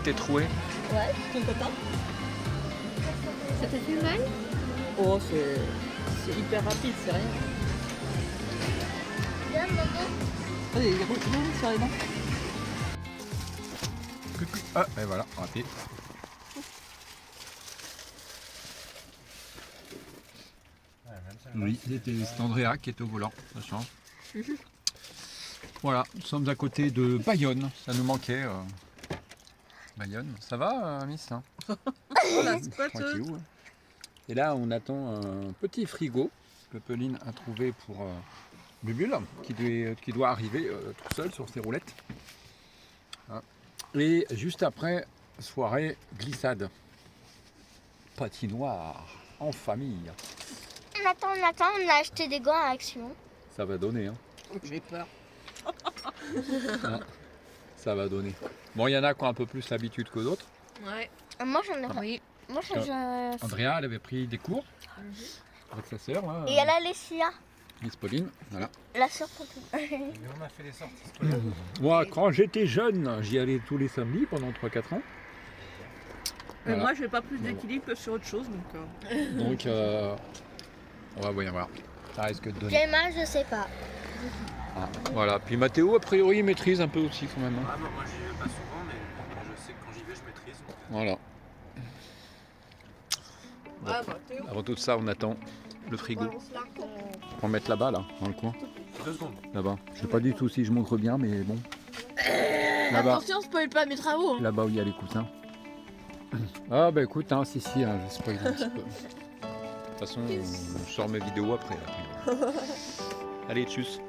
été troué. Ouais, ton copain. Ça t'a fait mal? Oh, c'est hyper rapide, c'est rien. Viens, maman. Allez, roule sur les dents. Ah, et voilà, raté. Oui, c'est Andrea qui est au volant, ça change. Voilà, nous sommes à côté de Bayonne, ça nous manquait. Bayonne, ça va, Miss hein? Tranquille, ouais. Et là, on attend un petit frigo que Pauline a trouvé pour Bubule, qui doit arriver tout seul sur ses roulettes. Hein. Et juste après, soirée glissade. Patinoire, en famille. On attend, on a acheté des gants à Action. Ça va donner, hein. J'ai peur. Hein, ça va donner. Bon, il y en a qui ont un peu plus l'habitude que d'autres. Ouais. Moi j'en ai pas. Oui. Moi Andrea, elle avait pris des cours avec sa sœur, là, Et il y a la Lessia, Miss Pauline. Voilà. la sœur tonton. Mais on a fait des sorties scolaires. Moi, quand j'étais jeune, j'y allais tous les samedis pendant 3-4 ans. Mais Voilà. moi, je n'ai pas plus d'équilibre que sur autre chose. Donc, on va voir. Ça risque de donner. J'ai mal, je sais pas. Ah, voilà. Puis Mathéo, a priori, il maîtrise un peu aussi quand même. Hein. Ah non, moi j'y vais pas souvent, mais je sais que quand j'y vais, je maîtrise. Donc, Voilà. Ah, bah, Théo. Avant tout ça, on attend le frigo. Balance là. On va mettre là-bas, là, dans le coin. 2 secondes. Là-bas. Je sais pas du tout si je montre bien, mais bon. Là-bas. Attention, spoil pas mes travaux. Hein. Là-bas où il y a les coussins. Ah bah écoute, hein, si, hein, je spoil un petit peu. De toute façon, je sors mes vidéos après. Là. Allez, tchuss.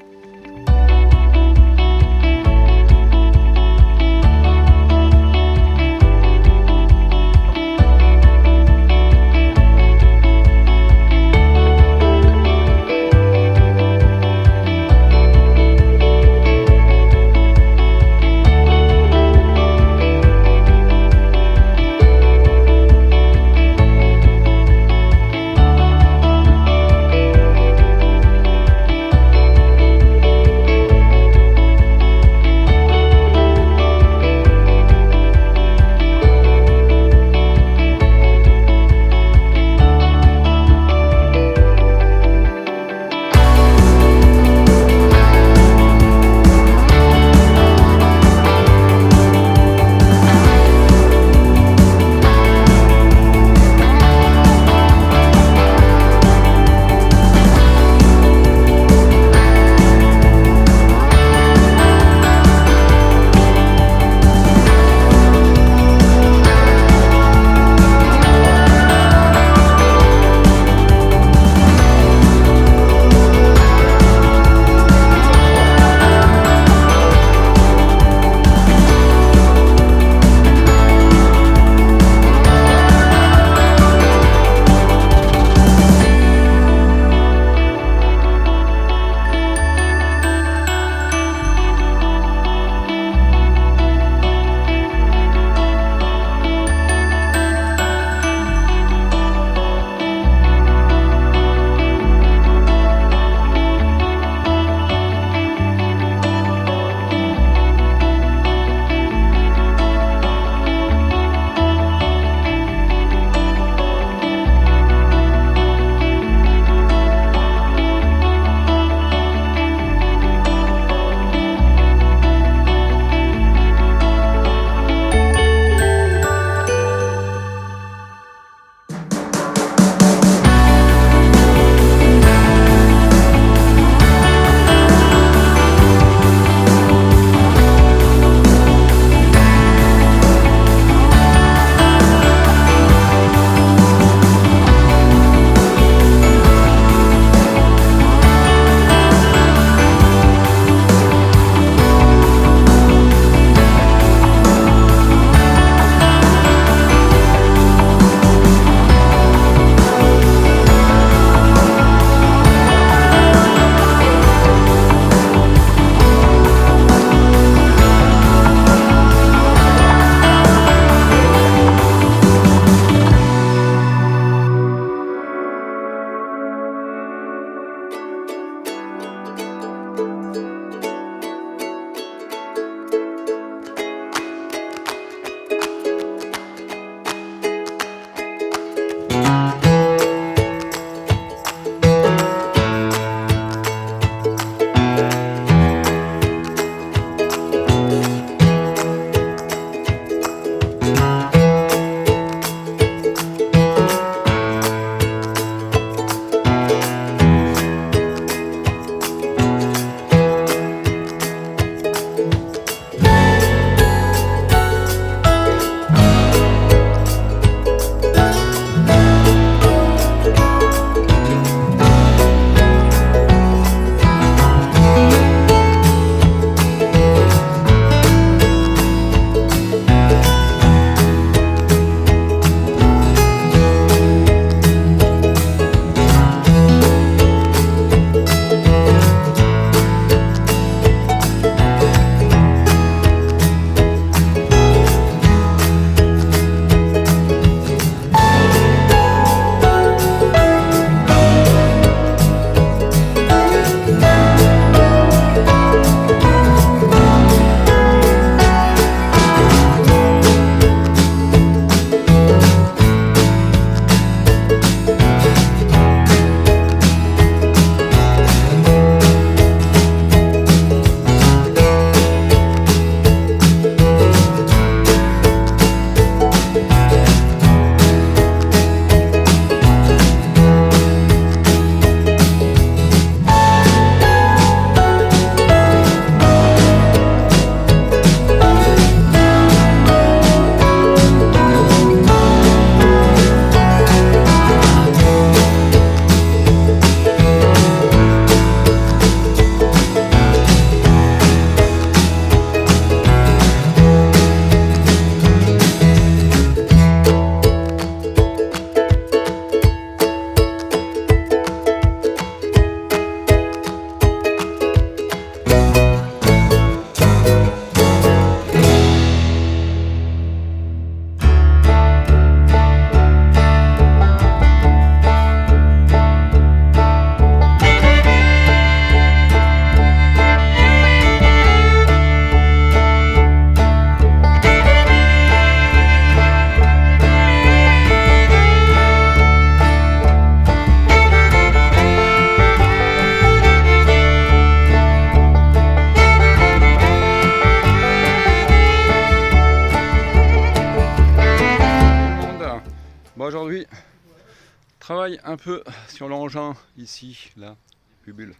Travaille un peu sur l'engin ici, là, Bubule.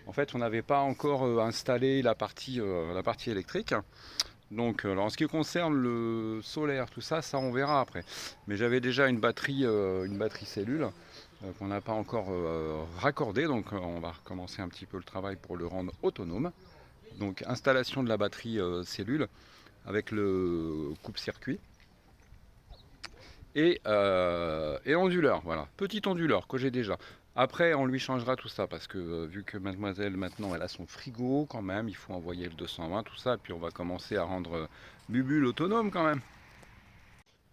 En fait, on n'avait pas encore installé la partie électrique. Donc, en ce qui concerne le solaire, tout ça, ça on verra après. Mais j'avais déjà une batterie cellule qu'on n'a pas encore raccordée. Donc, on va recommencer un petit peu le travail pour le rendre autonome. Donc, installation de la batterie cellule avec le coupe-circuit. Et onduleur, voilà, petit onduleur que j'ai déjà. Après, on lui changera tout ça parce que vu que mademoiselle maintenant elle a son frigo quand même, il faut envoyer le 220, tout ça, et puis on va commencer à rendre Bubule autonome quand même.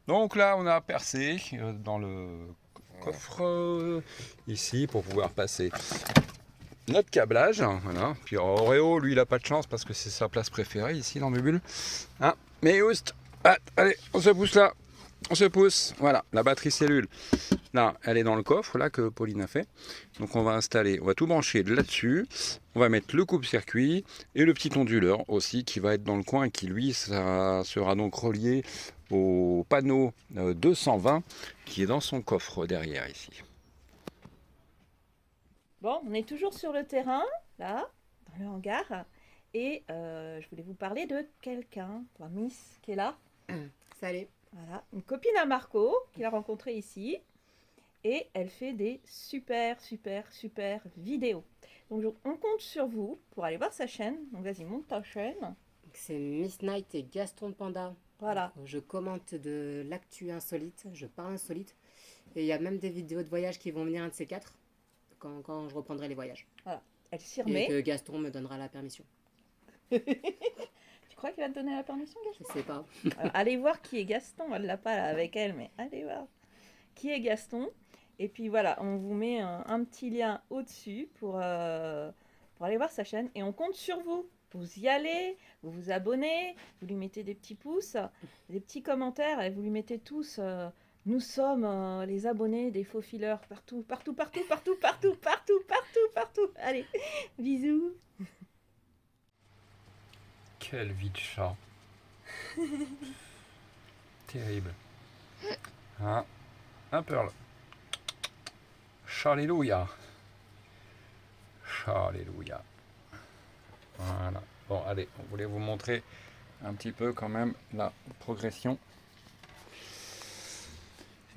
Donc là, on a percé dans le coffre ici pour pouvoir passer notre câblage, voilà. Puis Oreo, lui, il a pas de chance parce que c'est sa place préférée ici dans Bubule. Hein, mais Oust, allez, on se pousse là. On se pousse, voilà, la batterie cellule. Là, elle est dans le coffre là que Pauline a fait. Donc on va tout brancher là-dessus. On va mettre le coupe-circuit et le petit onduleur aussi qui va être dans le coin et qui lui, ça sera donc relié au panneau 220 qui est dans son coffre derrière ici. Bon, on est toujours sur le terrain, là, dans le hangar. Et je voulais vous parler de quelqu'un, la Miss qui est là. Salut. Voilà, une copine à Marco qu'il a rencontrée ici. Et elle fait des super vidéos. Donc on compte sur vous pour aller voir sa chaîne. Donc vas-y, monte ta chaîne. C'est Miss Night et Gaston Panda. Voilà. Je commente de l'actu insolite, je parle insolite. Et il y a même des vidéos de voyage qui vont venir un de ces quatre quand je reprendrai les voyages. Voilà, elle s'y remet. Et que Gaston me donnera la permission. Tu crois qu'il va te donner la permission, Gaston? Je sais pas. Alors, allez voir qui est Gaston. Elle l'a pas là avec elle, mais allez voir qui est Gaston. Et puis voilà, on vous met un petit lien au-dessus pour aller voir sa chaîne. Et on compte sur vous. Vous y allez, vous vous abonnez, vous lui mettez des petits pouces, des petits commentaires, et vous lui mettez tous. Nous sommes les abonnés des faux fileurs partout. Allez, bisous. Quelle vie de chat. Terrible. Hein? Un Pearl. Challéluia. Challéluia. Voilà. Bon, allez, on voulait vous montrer un petit peu quand même la progression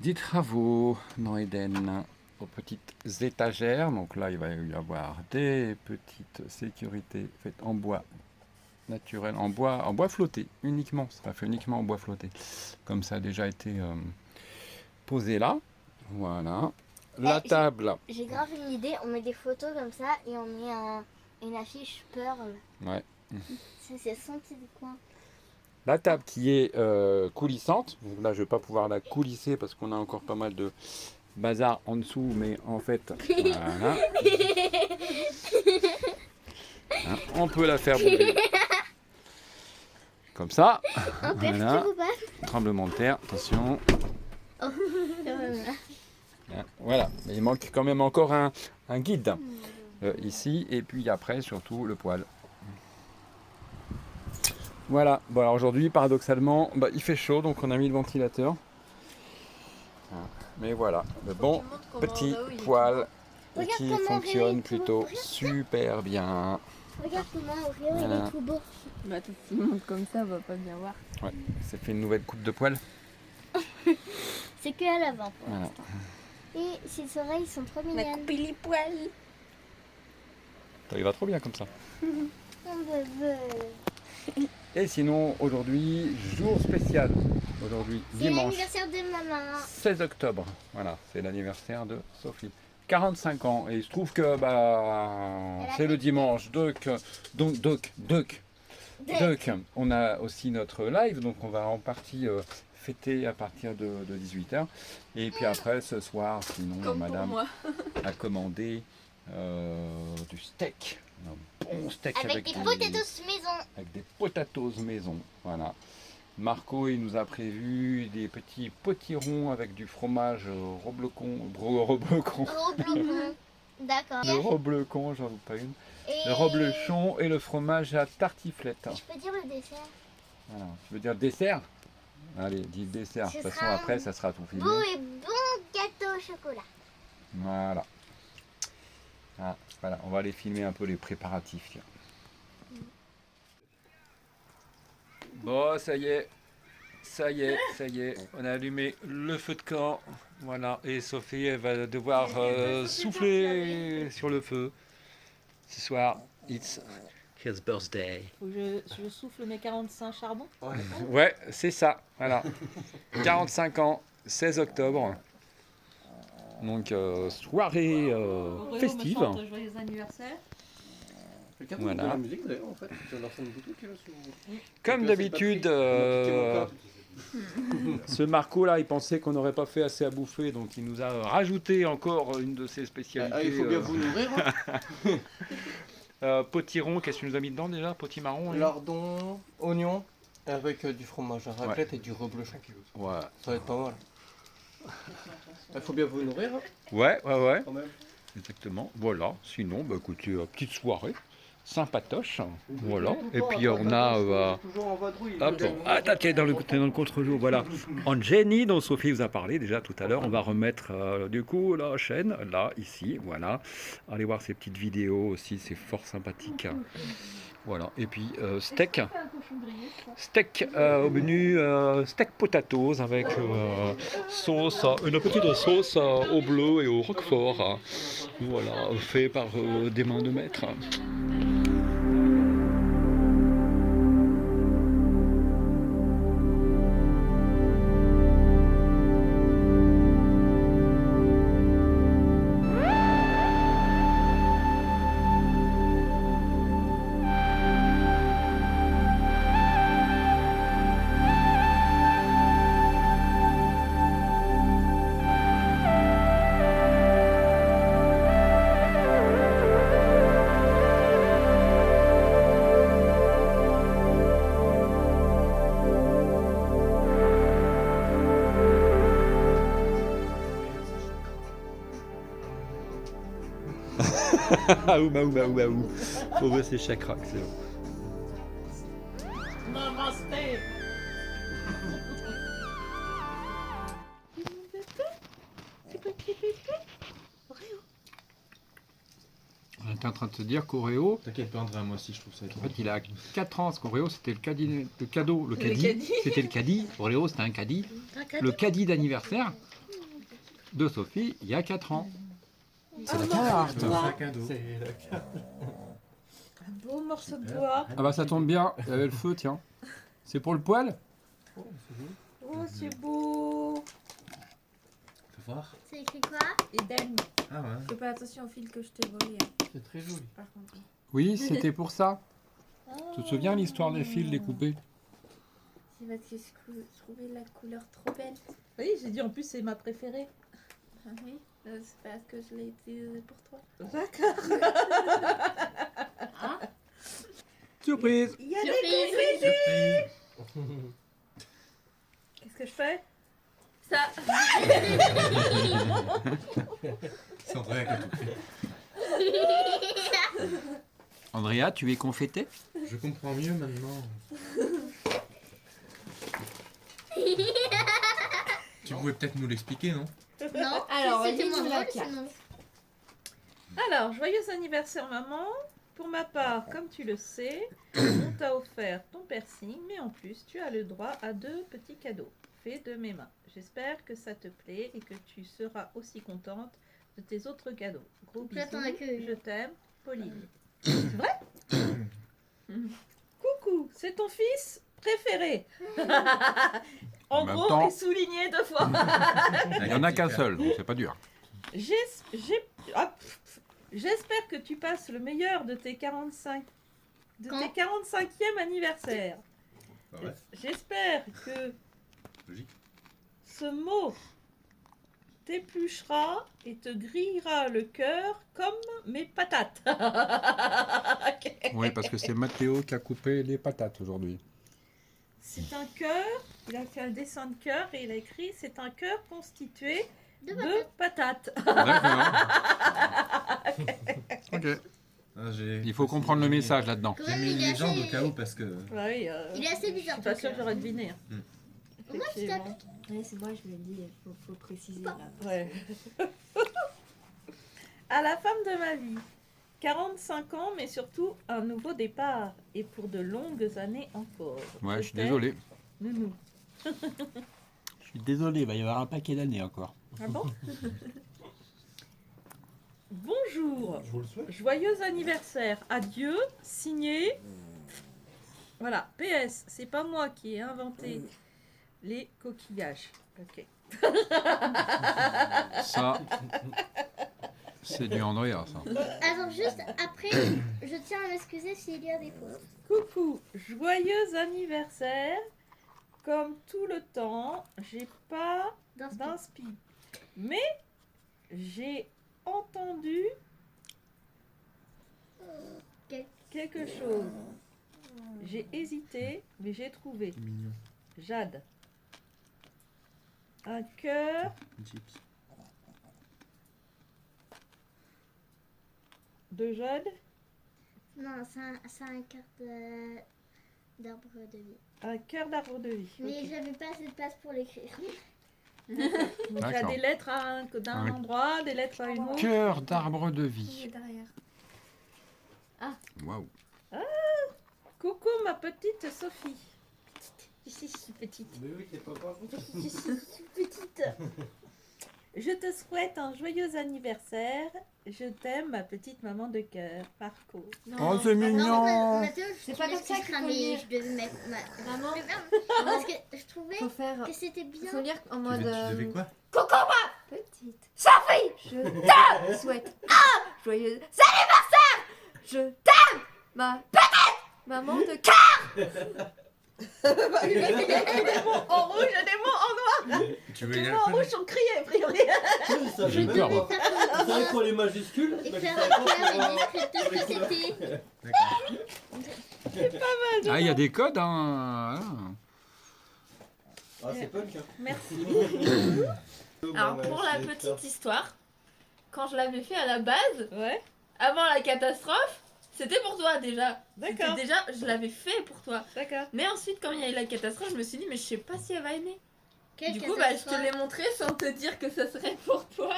des travaux dans Eden aux petites étagères. Donc là, il va y avoir des petites sécurités faites en bois naturel, en bois flotté uniquement. Ça sera fait uniquement en bois flotté. Comme ça a déjà été posé là. Voilà. La table. J'ai grave une idée. On met des photos comme ça et on met une affiche Pearl. Ouais. C'est son petit coin. La table qui est coulissante. Donc là, je vais pas pouvoir la coulisser parce qu'on a encore pas mal de bazar en dessous, mais en fait, voilà. Hein, on peut la faire bouger. Comme ça. Voilà. Tremblement de terre, attention. Voilà, mais il manque quand même encore un guide ici, et puis après surtout le poêle. Voilà, bon alors aujourd'hui paradoxalement il fait chaud donc on a mis le ventilateur. Mais voilà, le bon petit poêle qui fonctionne plutôt super bien. Regarde comment Oreo il est tout beau. Bah tout le monde comme ça va pas bien voir. Ouais, ça fait une nouvelle coupe de poêle. C'est que à l'avant pour l'instant. Et ses oreilles sont trop mignonnes. On a coupé les poils. Ça y va trop bien comme ça. Mon bébé. Et sinon aujourd'hui, jour spécial. Aujourd'hui, C'est dimanche l'anniversaire de maman. 16 octobre. Voilà, c'est l'anniversaire de Sophie. 45 ans. Et il se trouve que c'est le dimanche. Donc, on a aussi notre live. Donc on va en partie fêter à partir de 18h. Et puis après, ce soir, sinon, Comme madame a commandé du steak. Un bon steak Avec des potatoes maison. avec des potatoes maison. Voilà. Marco, il nous a prévu des petits potirons avec du fromage reblochon. D'accord. Le reblochon, j'en doute pas une. Et... Le reblochon et le fromage à tartiflette. Je peux dire le dessert. Voilà. Tu veux dire dessert? Allez, dis le dessert. De toute façon, après, ça sera tout fini. Beau et bon gâteau au chocolat. Voilà. Ah, voilà, on va aller filmer un peu les préparatifs. Tiens. Bon, ça y est. Ça y est, ça y est. On a allumé le feu de camp. Voilà. Et Sophie, elle va devoir souffler sur le feu. Ce soir, it's his birthday. Faut que je souffle mes 45 charbons. Ouais, c'est ça. Voilà. 45 ans, 16 octobre. Donc, soirée Auréo festive. me chante joyeux anniversaire. Quelqu'un Voilà. de la musique d'ailleurs en fait. Tu as lancé une boutique là sur. Comme d'habitude, ce Marco là, il pensait qu'on n'aurait pas fait assez à bouffer, donc il nous a rajouté encore une de ses spécialités. Ah, il faut bien vous nourrir. Hein. Potiron, qu'est-ce que tu nous as mis dedans déjà? Potimarron hein. Lardon, oignon, avec du fromage à raclette et du reblochon. Ouais. Ça va être pas mal. Il faut bien vous nourrir hein, Ouais, quand même. exactement. Voilà, sinon, bah écoutez, petite soirée, sympatoche. Voilà, et puis on a. Toujours en vadrouille. Hop, t'es dans le contre-jour, voilà. En Jenny, dont Sophie vous a parlé déjà tout à l'heure, on va remettre du coup la chaîne, là, ici, voilà. Allez voir ces petites vidéos aussi, c'est fort sympathique. Voilà, et puis steak au menu, steak potatoes avec sauce, une petite sauce au bleu et au roquefort. Voilà, fait par des mains de maître. Ah ou bah ou. Faut ouvrir ses chakras, c'est bon. Namasté. C'est quoi qui pépé? Auréo. On était en train de se dire qu'Oreo, T'inquiète pas, André, moi aussi je trouve ça. en fait, il a 4 ans, parce qu'Oreo, c'était le cadeau. Le caddie. caddie. C'était le caddie. Oreo, c'était un caddie. Le caddie d'anniversaire de Sophie, il y a 4 ans. C'est la carte. C'est un cadeau. Un beau morceau de bois. Ah bah ça tombe bien, il y avait le feu, tiens. C'est pour le poêle? Oh, c'est beau. Fais voir. C'est écrit quoi? Eden. Ah ouais. Fais pas attention au fil que je t'ai volé, hein, C'est très joli. par contre. Oui, c'était pour ça. Tu te souviens l'histoire des fils découpés? C'est parce que je trouvais la couleur trop belle. Oui, j'ai dit en plus c'est ma préférée. Ah oui, c'est parce que je l'ai utilisée pour toi. D'accord. Surprise! Il y a Surprise. des confettis. Qu'est-ce que je fais? Ça. C'est André qui a tout fait. Andrea, tu es confettée? Je comprends mieux maintenant. Tu pouvais peut-être nous l'expliquer, non? Non, Alors, c'était vas-y, mon tu la rôle, carte. sinon. Alors, joyeux anniversaire maman. Pour ma part, comme tu le sais, on t'a offert ton piercing, mais en plus, tu as le droit à 2 petits cadeaux faits de mes mains. J'espère que ça te plaît et que tu seras aussi contente de tes autres cadeaux. Gros Donc là, bisous, t'en as que une. je t'aime, Pauline. C'est vrai? Coucou, c'est ton fils préféré. En En même gros, temps- et souligné 2 fois. Il n'y en a qu'un seul, donc c'est pas dur. J'espère que tu passes le meilleur de tes 45 Quand tes 45e anniversaire. Bah ouais. J'espère que Logique. ce mot t'épluchera et te grillera le cœur comme mes patates. Ok. Oui, parce que c'est Mathéo qui a coupé les patates aujourd'hui. C'est un cœur, il a fait un dessin de cœur et il a écrit c'est un cœur constitué de patates. D'accord. Ok. Ah, Il faut comprendre le message là-dedans. Quand J'ai même, mis une il est légende au assez, cas où parce que. Oui, il est assez je bizarre. suis pas ton sûre que cœur. j'aurais deviné. Hein. Au moins, tu Effectivement. Ouais, c'est moi, je me le dis, faut préciser là. Ouais. À la femme de ma vie. 45 ans, mais surtout un nouveau départ. Et pour de longues années encore. Ouais, je suis t'aime, désolé. Nounou. Je suis désolé, il va y avoir un paquet d'années encore. Ah bon? Bonjour. Je vous le souhaite. Joyeux anniversaire. Adieu. Signé. Voilà. PS. C'est pas moi qui ai inventé les coquillages. Ok. Ça, c'est du Andrea, ça. Alors juste après, je tiens à m'excuser s'il y a des fautes. Coucou. Joyeux anniversaire. Comme tout le temps, j'ai pas d'inspi. Mais j'ai entendu quelque chose. J'ai hésité, mais j'ai trouvé. Mignon. Jade. Un cœur Gyps. de Jade. Non, c'est un cœur d'arbre de vie. Un cœur d'arbre de vie. Mais Ok. j'avais pas assez de place pour l'écrire. Donc il y a D'accord. des lettres d'un Un endroit, des lettres à une autre. Cœur d'arbre de Il est vie. derrière. Waouh. Coucou ma petite Sophie. Ici, je suis petite. Mais oui, t'es papa. Je suis petite. Je te souhaite un joyeux anniversaire. Je t'aime, ma petite maman de cœur. Marco. Oh, c'est mignon. Mathéo, C'est pas comme ça qu'il faut mais lire. je devais mettre Maman, parce que je trouvais faut faire. que c'était bien. Faut lire en Tu mode. devais quoi? Petite. Sophie, je te souhaite un joyeux anniversaire. Je t'aime, ma petite maman de cœur. Il y a des mots en rouge et des mots en noir. Tu veux Les y mots en aller? rouge sont criés, a priori. J'ai peur, moi. Vous savez quoi les majuscules? Et Bah, faire tu savais pas clair pour, et descripteur que c'était. D'accord. Ah, il y a des codes, hein. Ah, c'est punk, hein. Merci. Alors pour la petite histoire, quand je l'avais fait à la base, Ouais, avant la catastrophe, c'était pour toi déjà. d'accord. C'était déjà, je l'avais fait pour toi. D'accord. Mais ensuite, quand il y a eu la catastrophe, je me suis dit, mais je sais pas si elle va aimer. Quelle Du coup, bah, je te catastrophe. l'ai montré sans te dire que ça serait pour toi.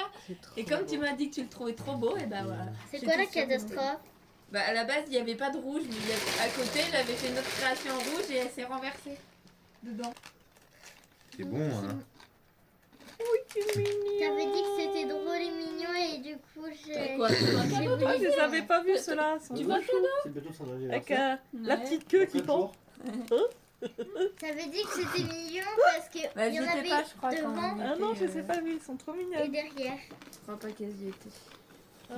Et comme tu m'as dit que tu le trouvais trop beau, et bah voilà. C'est J'étais quoi la sûre que- catastrophe? Bah à la base, il n'y avait pas de rouge, mais à côté, j'avais fait une autre création en rouge et elle s'est renversée dedans. C'est bon, hein. T'avais dit que c'était drôle et mignon et du coup j'ai. Quoi, tu vois, j'ai cadeau, Ah, voulu- je les avais pas vus ceux-là. Tu vois, C'est bientôt son Avec anniversaire. la petite queue qui pend. T'avais dit que c'était mignon parce que Bah, il y en j'étais avait pas, je crois, quand devant on Ah non, je était, sais pas vu, ils sont trop et mignons. derrière. Je crois pas qu'elles y étaient. Oh.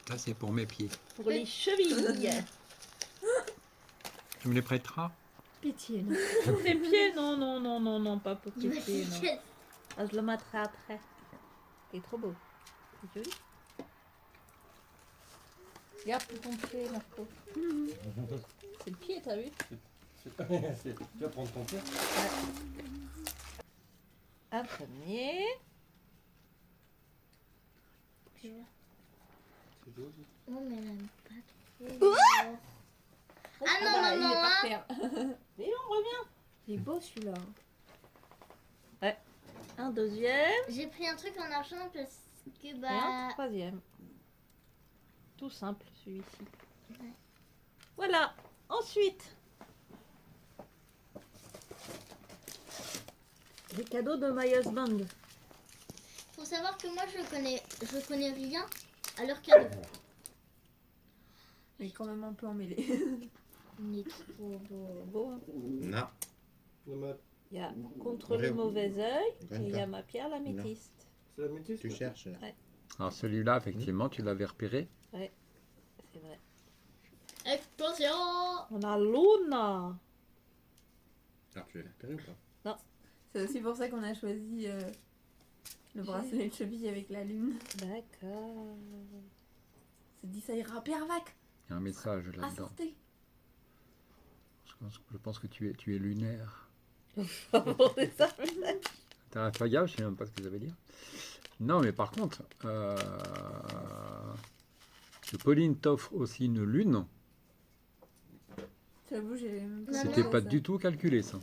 Ça, c'est pour mes pieds. Pour les chevilles. Tu me les prêteras? Pitié, non. Pour tes pieds, non, non, non, non, non, pas pour tes pieds, non. Yes. Ah, je le mettrai après. Il est trop beau. C'est joli. Regarde pour ton pied, Marco. C'est le pied, t'as vu? Tu vas prendre ton pied. Un premier. C'est joli. Oh mais elle aime pas trop. Ah non, bah, il est maman, par hein. terre. Et on revient. Il est beau celui-là. Un deuxième. J'ai pris un truc en argent parce que Et un bah. troisième. Tout simple, celui-ci. Voilà. Ensuite. Les cadeaux de My Husband. Faut savoir que moi je connais rien à leur cadeau. Il est quand même un peu emmêlé. Il est trop beau. Beau, hein. Non. Non, mais Il y a contre le mauvais œil et il y a ma pierre l'améthyste. c'est la métisse. Tu cherches. Alors, celui-là, effectivement, tu l'avais repéré. C'est vrai. Explosion. On a Luna. Alors, tu l'as repéré ou pas? C'est aussi pour ça qu'on a choisi le bracelet de cheville avec la lune. D'accord. C'est dit ça ira Pervac. Il y a un message À là-dedans. santé. Je pense que tu es lunaire. C'est ça. T'as fait gaffe, je sais même pas ce que ça veut dire. Non, mais par contre, que Pauline t'offre aussi une lune, J'avoue, j'ai même Maman. c'était pas du tout calculé, ça.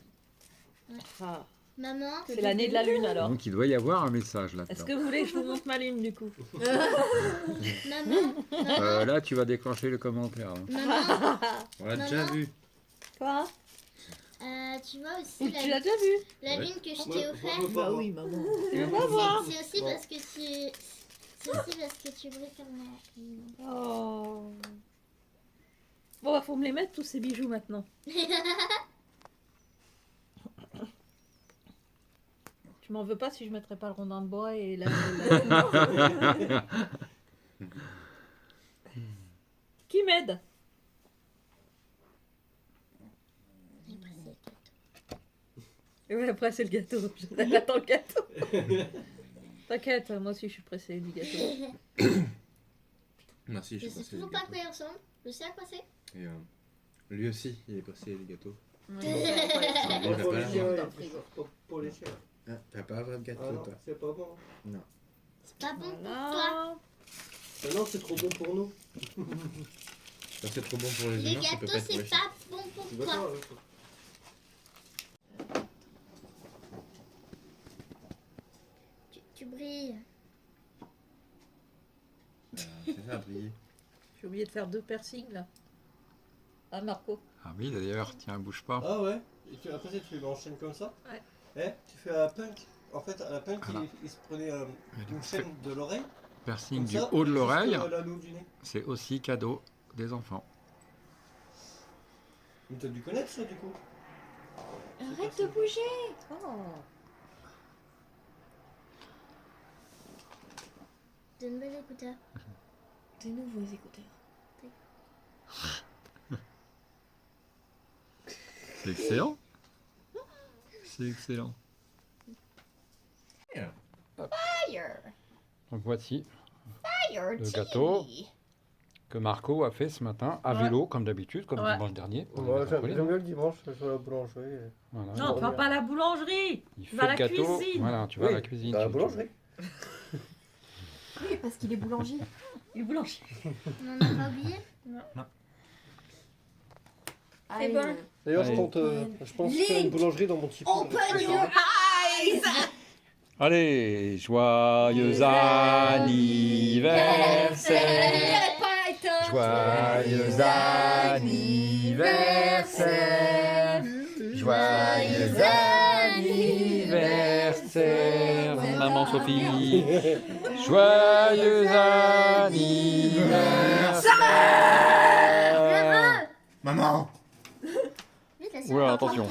Ah, Maman, c'est l'année de la lune alors. Donc il doit y avoir un message là. Est-ce que vous voulez que je vous montre ma lune du coup? maman, Là, tu vas déclencher le commentaire. Hein. maman, On l'a Maman. déjà vu. Quoi? tu vois aussi Tu l'as déjà vu? la Ouais. lune que je t'ai offerte. Bah oui, maman. Tu veux pas voir? C'est aussi parce que tu brilles comme la lune. Oh. Bon, bah, faut me les mettre tous ces bijoux maintenant. Tu m'en veux pas si je mettrais pas le rondin de bois et la... Qui m'aide? Et ouais, après c'est le gâteau. J'attends le gâteau. T'inquiète, moi aussi je suis pressée du gâteau. Merci, Je sais toujours pas à quoi il ressemble. Je sais à quoi c'est. Et lui aussi, il est passé les gâteaux. Pour Pour les les chiens, dans le frigo. pour les chiens. Ah, t'as pas un gâteau, Ah non, toi. c'est pas bon. C'est pas bon pour toi. Voilà. Ah non, c'est trop bon pour nous. Bah, c'est trop bon pour les Les humains, ça peut gâteaux, pas être pour les c'est chiens. pas bon pour Tu toi. vois Tu brilles. C'est ça, briller. J'ai oublié de faire 2 piercings là. Ah Marco. Ah oui, d'ailleurs, tiens, bouge pas. Ah ouais. Et après, tu l'enchaînes comme ça. Ouais. Eh, tu fais à la punk. En fait, à la punk, Voilà. il se prenait une chaîne de l'oreille. Piercing comme du ça, haut de jusqu'à l'oreille, l'anneau du nez. c'est aussi cadeau des enfants. Mais t'as dû connaître ça, du coup. Arrête de bouger. Oh. De nouveaux écouteurs. Des nouveaux écouteurs. C'est excellent. C'est excellent. Fire. Donc voici Fire le gâteau que Marco a fait ce matin à Ouais. vélo, comme d'habitude, comme Ouais. dimanche dernier. Moi, j'aime Voilà. bien le dimanche, je vais à la boulangerie. Voilà. Non, tu vas pas à la boulangerie. Il tu fait vas à le la gâteau. cuisine. Voilà, tu vas à la cuisine. À la tu- boulangerie. Oui, parce qu'il est boulanger. Il est boulanger. On n'a pas oublié. Allez, bon. D'ailleurs, Allez. je pense faire une boulangerie dans mon petit pot. Open your eyes. Allez, joyeux anniversaire. Pas éteint. Joyeux anniversaire. Joyeux anniversaire. Maman Sophie. Joyeux anniversaire. Maman! Vite, la Oula, attention.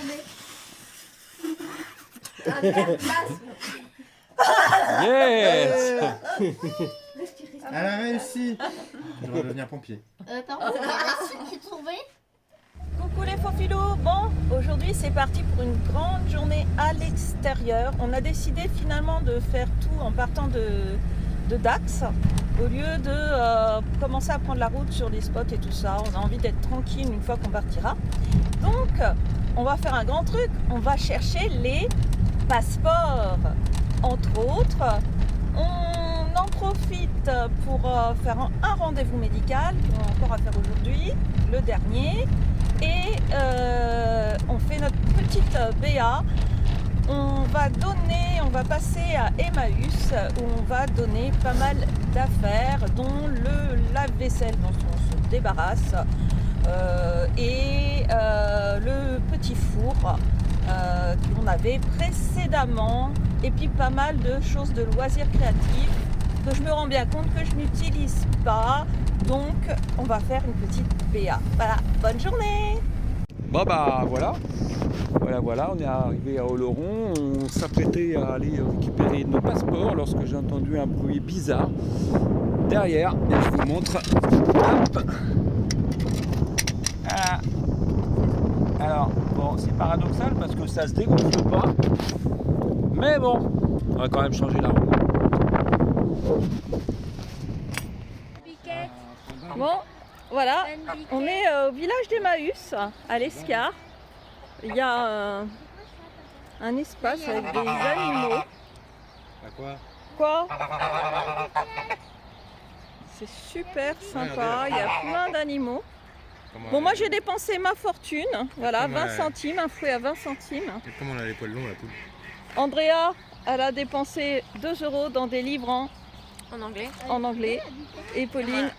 Yes. Elle a réussi! Je vais devenir pompier. Par contre, il y a la suite qui est tombée. Coucou les faux filous. Bon, aujourd'hui c'est parti pour une grande journée à l'extérieur. On a décidé finalement de faire tout en partant de Dax au lieu de commencer à prendre la route sur les spots et tout ça. On a envie d'être tranquille une fois qu'on partira. Donc on va faire un grand truc. On va chercher les passeports. Entre autres, on en profite pour faire un rendez-vous médical qu'on a encore à faire aujourd'hui, le dernier. Et on fait notre petite BA. On va passer à Emmaüs où on va donner pas mal d'affaires, dont le lave-vaisselle dont on se débarrasse et le petit four qu'on avait précédemment, et puis pas mal de choses de loisirs créatifs que je me rends bien compte que je n'utilise pas. Donc on va faire une petite BA. Voilà, bonne journée. Bon bah voilà, on est arrivé à Oloron, on s'apprêtait à aller récupérer nos passeports lorsque j'ai entendu un bruit bizarre derrière, et je vous montre. Hop. Voilà. Alors bon, c'est paradoxal parce que ça se dégonfle pas, mais bon, on va quand même changer la roue. Bon, voilà, on est au village d'Emmaüs, à l'Escar. Il y a un espace avec des animaux. À quoi? Quoi? C'est super sympa, il y a plein d'animaux. Bon, moi j'ai dépensé ma fortune. Voilà, Comment 20 elle- centimes, un fouet à 20 centimes. Et comment elle a les poils longs, la poule? Andrea, elle a dépensé 2 € dans des livres En anglais. en anglais. Et Pauline,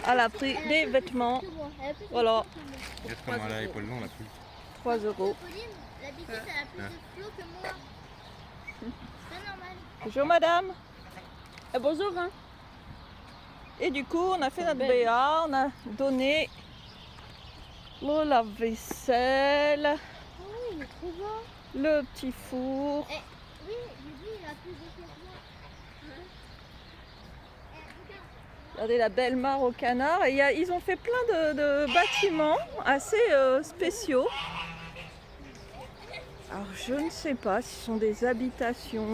elle a pris des vêtements. Voilà, Regarde comment elle a les poils longs, la poule. 3 €. Pauline, d'habitude, elle a plus de flow que moi. C'est pas normal. Bonjour madame. Bonjour. Hein. Et du coup, on a fait notre BA, on a donné le lave-vaisselle, Oh, il est trop beau. le petit four. Oui, lui, il a plus de flow que moi. Regardez la belle mare au canard. Et ils ont fait plein de bâtiments assez spéciaux. Alors je ne sais pas si ce sont des habitations.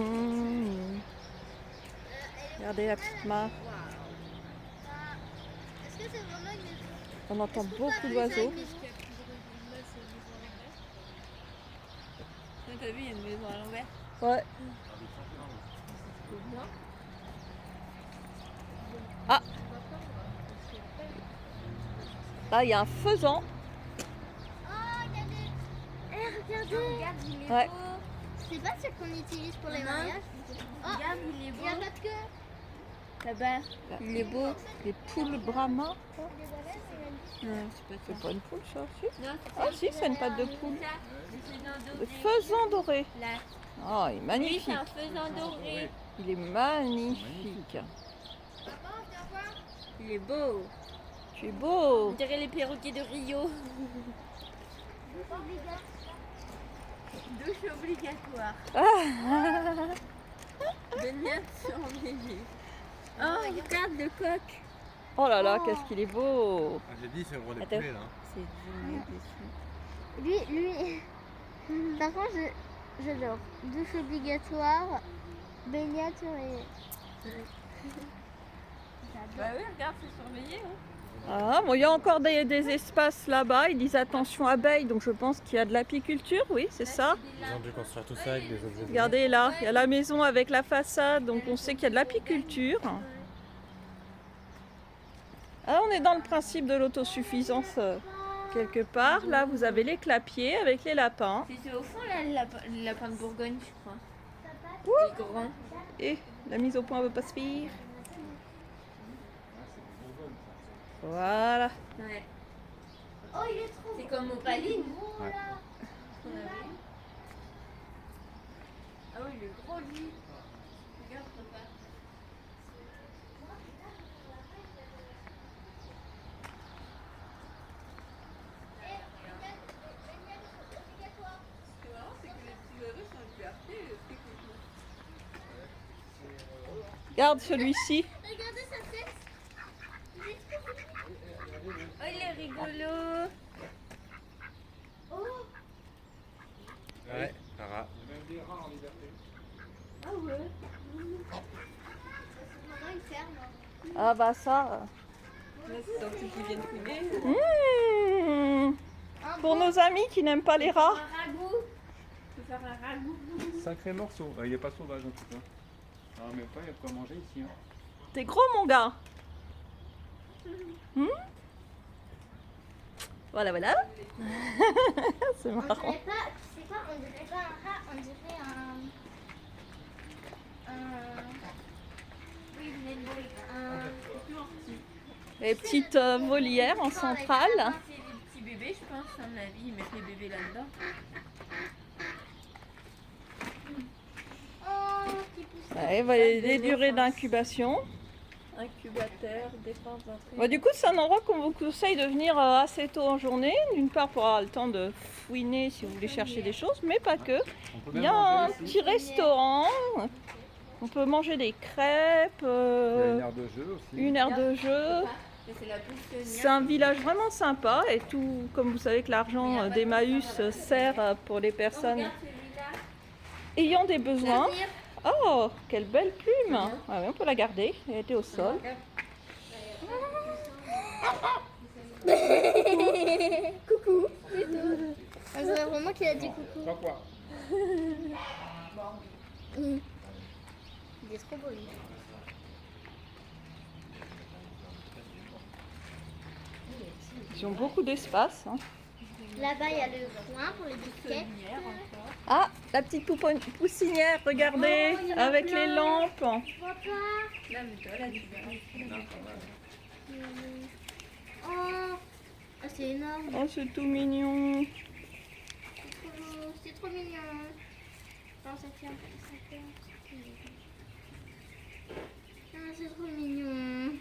Regardez la petite mare. Est-ce que c'est vraiment une maison? On entend beaucoup d'oiseaux. T'as vu, il y a une maison à l'envers. Ouais. Ah. Là, il y a un faisan. Oh, regardez. Regardez. Regarde, il est Ouais. beau. C'est pas ce qu'on utilise pour les Non. mariages. Oh, Regarde, il est il y a beau. pas de queue. Là-bas, il est beau. Les poules brahma. Non, c'est pas C'est pas une poule, ça, si? Non, Ah, si, c'est une patte de poule. c'est Le faisan doré. Là. Ah, il est Lui, magnifique. c'est un faisan doré. Il est magnifique. Il est beau. Tu es beau. On dirait les perroquets de Rio. Douche obligatoire. Baignade sur bébé. Oh, regarde le coq. Oh là là, qu'est-ce qu'il est beau. Ah, j'ai dit, c'est le roi des Attends. poulets, là. C'est Lui. Par contre, j'adore. Douche obligatoire, baignade sur les. Bah oui, regarde, c'est surveillé. Hein. Ah, bon, il y a encore des espaces là-bas. Ils disent attention abeilles, donc je pense qu'il y a de l'apiculture, oui, c'est ça. Ils ont dû construire tout ça avec des objets. Regardez là, il y a la maison avec la façade, donc on sait qu'il y a de l'apiculture. Ah, on est dans le principe de l'autosuffisance quelque part. Là, vous avez les clapiers avec les lapins. C'est au fond, là, le lapin de Bourgogne, je crois. Les grands. Et la mise au point veut pas se faire. Voilà. Ouais. Oh, il est trop C'est comme Opaline. beau Ouais. là. qu'on avait. Ah oui, le gros lit. Regarde, papa. Ce qui est marrant, c'est que les petits oiseaux sont en liberté. C'est cool. Regarde celui-ci. Regardez sa tête. Oh, il est rigolo. Oh, Ouais, Tara. ah ouais. Maman, il ferme. Ah bah ça. Là, c'est tant qu'ils viennent couler. Pour nos amis qui n'aiment pas les rats. Un ragoût. Tu peux faire un ragoût. Sacré morceau. Il est pas sauvage en tout cas. Ah, mais pas, il y a de quoi manger ici. Hein. T'es gros mon gars. Voilà, voilà. C'est On marrant. dirait pas, tu sais quoi, on dirait pas un rat, on dirait oui, une ébauche, Les petites volières en centrale. C'est des petits bébés, je pense, à mon avis. Ils mettent les bébés là-dedans. oh, qui pousse. Ouais, bah, les durées d'incubation. Incubateur, défense d'entrée. Bah, du coup, c'est un endroit qu'on vous conseille de venir assez tôt en journée. D'une part, pour avoir le temps de fouiner si vous voulez chercher des choses, mais pas que. On peut Il y même a un manger ici. petit restaurant. On peut manger des crêpes, Il y a une aire de jeu aussi. une aire de jeu. C'est la poussonnière. C'est un village vraiment sympa et tout, comme vous savez que l'argent d'Emmaüs sert pour les personnes Regarde celui-là. ayant des besoins. Oh, quelle belle plume! Ah oui, on peut la garder, elle était au sol. Coucou. On dirait vraiment qu'il a dit coucou. Pas quoi. Il est trop beau lui. Ils ont beaucoup d'espace. Hein. Là-bas, il y a le coin pour les biscuits. Ah, la petite poussinière, regardez, Oh, il y en a avec plein. les lampes. Papa. Oh, ah, c'est énorme. Oh, c'est tout mignon. C'est trop mignon. Non, ça fait un peu. Ah, c'est trop mignon.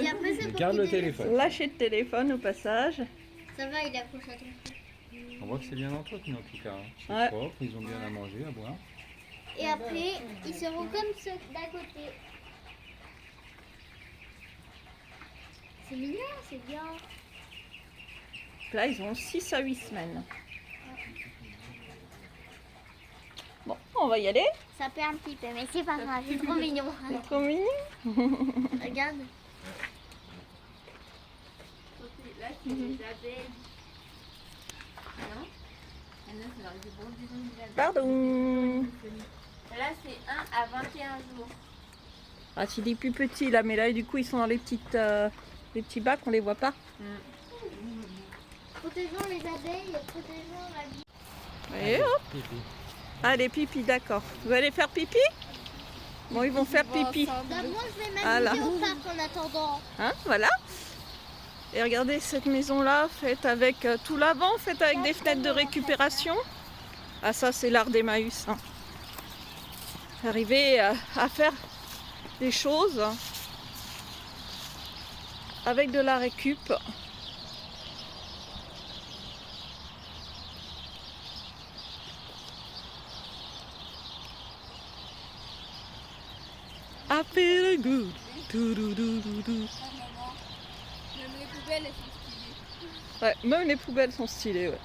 Et après, c'est pour Garde le qu'il téléphone. Lâchez le téléphone au passage. Ça va, il accroche à ton cou. On voit que c'est bien entretenu en tout cas. Hein. C'est Ouais. propre, ils ont bien à manger, à boire. Et après, ils seront comme ceux d'à côté. C'est mignon, c'est bien. Là, ils ont 6 à 8 semaines. Bon, on va y aller. Ça perd un petit peu, mais c'est pas grave, c'est trop mignon. C'est trop mignon. Regarde. Là, c'est des abeilles. Ah non? Ah non, c'est dans les bourdons des abeilles. Pardon. Là, c'est 1 à 21 jours. Ah, c'est des plus petits là, mais là, du coup, ils sont dans les petits bacs, on les voit pas. Protégeons les abeilles, protégeons la vie. Et hop. Allez, pipi, d'accord. Vous allez faire pipi? Bon, ils vont faire pipi. Bah, moi, je vais Voilà. m'amuser au parc en attendant. Hein, voilà. Et regardez cette maison-là, faite avec tout l'avant, faite avec des fenêtres de récupération. Ah, ça, c'est l'art d'Emmaüs. Hein. Arriver à faire des choses avec de la récup. I feel good. Dou-dou-dou-dou-dou. Même les poubelles, elles sont stylées. Ouais, même les poubelles sont stylées. Ouais.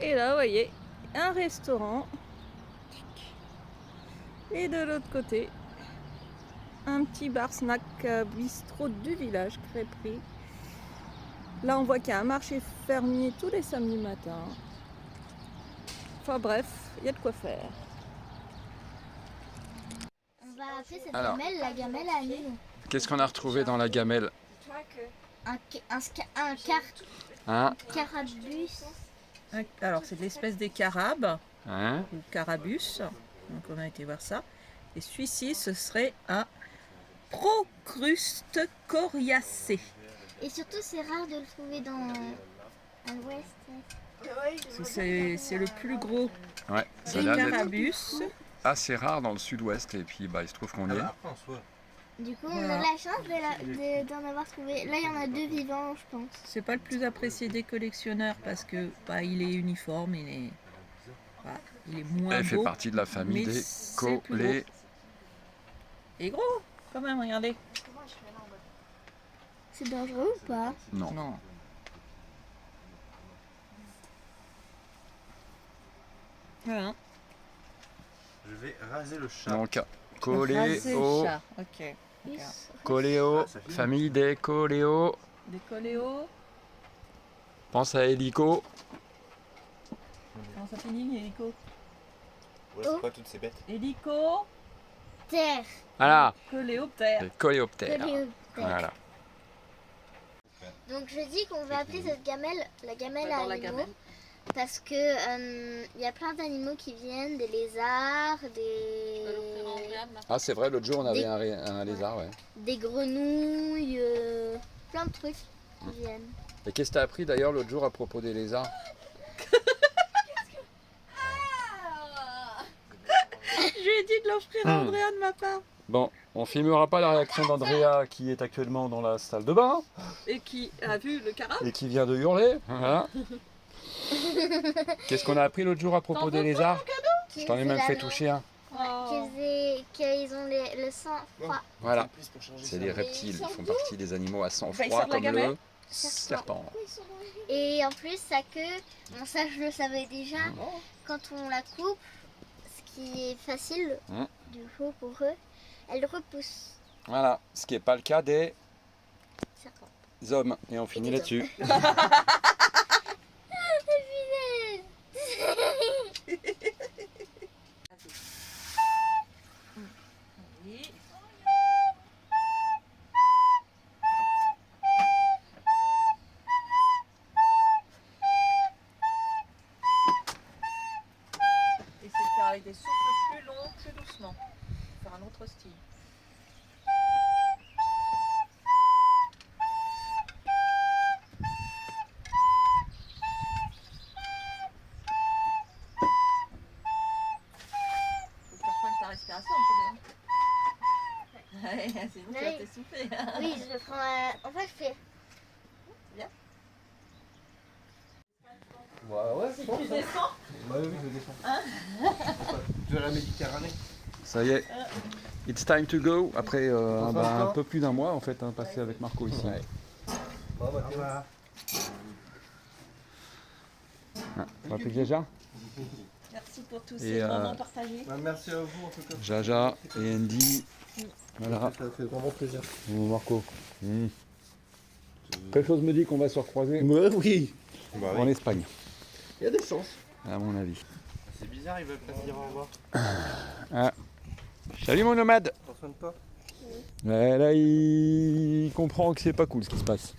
Et là, vous voyez, un restaurant. Et de l'autre côté, un petit bar snack bistrot du village, crêperie. Là, on voit qu'il y a un marché fermier tous les samedis matins. Enfin bref, il y a de quoi faire. On va appeler cette Alors. gamelle la gamelle à Nîmes. Qu'est-ce qu'on a retrouvé dans la gamelle? Un Hein? carabus. Alors, c'est de l'espèce des carabes, Hein? ou carabus. Donc, on a été voir ça. Et celui-ci, ce serait un Procruste coriacé. Et surtout, c'est rare de le trouver à l'ouest. C'est le plus gros Ouais, ça a des l'air d'être carabus. assez rare dans le sud-ouest et puis bah, il se trouve qu'on y est. Après, en soi. Du coup, on Voilà. a la chance d'en avoir trouvé. Là, il y en a 2 vivants, je pense. C'est pas le plus apprécié des collectionneurs parce que bah, il est uniforme, il est moins Elle fait beau. partie de la famille mais des c'est le plus colés. Il est gros, quand même, regardez. C'est dangereux ou pas? Non. Non. Voilà. Je vais raser le chat. Donc, Raser le coléo, chat. Ok. coléo, Ah, ça finit. famille des coléo. Des coléos. Pense à hélico. Comment ça finit, hélico? Ouais, c'est quoi toutes ces bêtes? Hélico, Terre. Voilà, coléoptère. les coléoptères. Coléoptère. Voilà. Donc je dis qu'on va appeler cette gamelle la gamelle Dans à la animaux. gamelle. Parce que il y a plein d'animaux qui viennent, des lézards, Ah, c'est vrai, l'autre jour on avait un lézard, ouais. des grenouilles, plein de trucs qui viennent. Et qu'est-ce que t'as appris d'ailleurs l'autre jour à propos des lézards? Je lui ai dit de l'offrir à Andrea de ma part. Bon, on filmera pas la réaction d'Andrea qui est actuellement dans la salle de bain Et qui a vu le carabe. et qui vient de hurler. Voilà. Qu'est-ce qu'on a appris l'autre jour à propos des lézards? Je t'en ai même fait toucher un. Qu'ils ont le sang froid. Voilà, c'est des reptiles, ils font partie des animaux à sang Bah, ils froid sortent la comme gamelle. le serpent. Et en plus, sa queue, bon ça je le savais déjà, quand on la coupe, ce qui est facile du coup pour eux, elle repousse. Voilà, ce qui n'est pas le cas des Serpent. hommes. Et on finit là-dessus. avec des souffles plus longs, plus doucement. Faire un autre style. Faut que tu reprennes ta respiration un peu. Ouais, c'est bon, tu vas t'essouffler. Oui, je le prends. En fait, je fais. Ouais, Si tu descends. Bah oui, je descends. De la Méditerranée. Ça y est, it's time to go. Après un peu plus d'un mois en fait, passé avec Marco ici. Ouais. Bon, bah, voilà. Ah, ça va plus déjà. Merci pour tous Et, ces moments partagés. Bah, merci à vous en tout cas. Jaja et Andy. Voilà. Ça fait vraiment plaisir. Marco. Quelque chose me dit qu'on va se recroiser Ouais, oui. Bah, en Espagne, il y a des chances. à mon avis. C'est bizarre, ils veulent pas se dire au revoir. Salut mon nomade. Prends soin de toi. Ouais, là il comprend que c'est pas cool ce qui se passe.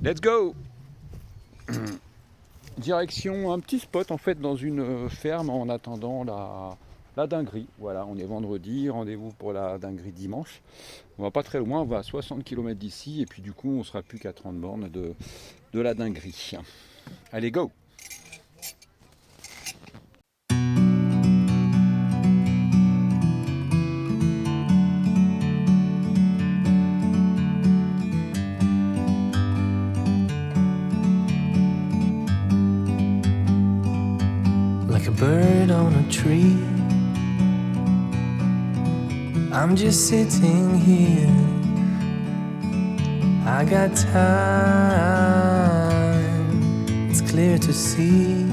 Let's go. Direction un petit spot en fait dans une ferme en attendant la dinguerie. Voilà, on est vendredi, rendez-vous pour la dinguerie dimanche. On va pas très loin, on va à 60 km d'ici et puis du coup on sera plus qu'à 30 bornes de la dinguerie. Allez, go. Like a bird on a tree, I'm just sitting here. I got time, it's clear to see.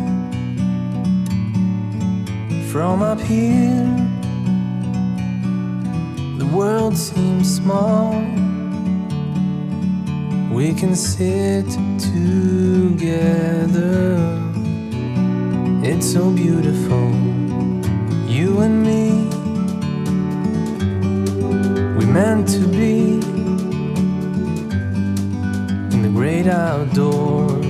From up here, the world seems small. We can sit together. It's so beautiful, you and me. We meant to be in the great outdoors,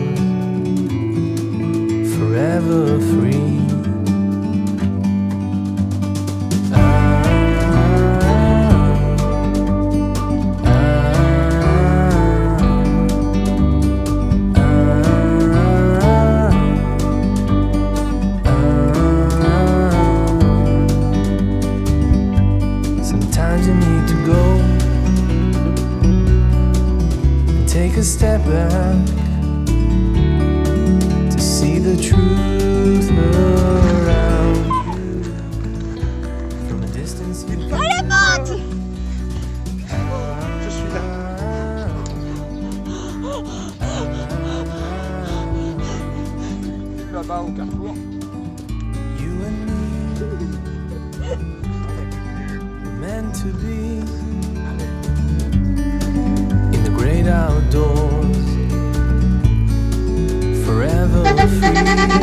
forever free. Sometimes you need to go and take a step back to see the truth around you. From a distance you can Je suis là. Là-bas au carrefour. You and me were meant to be in the great outdoors, forever free.